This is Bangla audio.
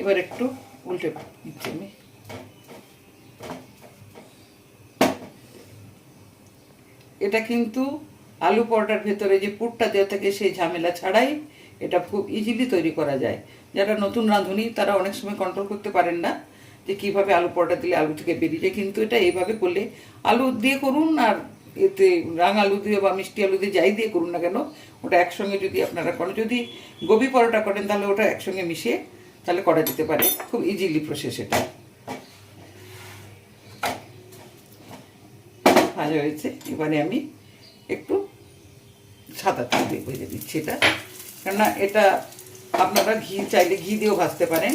এবার একটু উল্টে দিচ্ছি আমি। এটা কিন্তু আলু পরোটার ভেতরে যে পুরটা দেওয়া থাকে সেই ঝামেলা ছাড়াই এটা খুব ইজিলি তৈরি করা যায়। যারা নতুন রাঁধুনি তারা অনেক সময় কন্ট্রোল করতে পারেন না যে কীভাবে আলু পরোটা দিলে আলু থেকে বেরিয়ে যায়, কিন্তু এটা এইভাবে করলে আলু দিয়ে করুন আর এতে রাঙা আলু দিয়ে বা মিষ্টি আলু দিয়ে যাই দিয়ে করুন না কেন, ওটা একসঙ্গে যদি আপনারা করেন, যদি গোবি পরোটা করেন তাহলে ওটা একসঙ্গে মিশিয়ে তাহলে করা যেতে পারে, খুব ইজিলি প্রসেস এটা। ভাজা হয়েছে, এবারে আমি একটু সাদা তেল দিয়ে ভেজে দিচ্ছি এটা, কেননা এটা আপনারা ঘি চাইলে ঘি দিয়েও ভাজতে পারেন।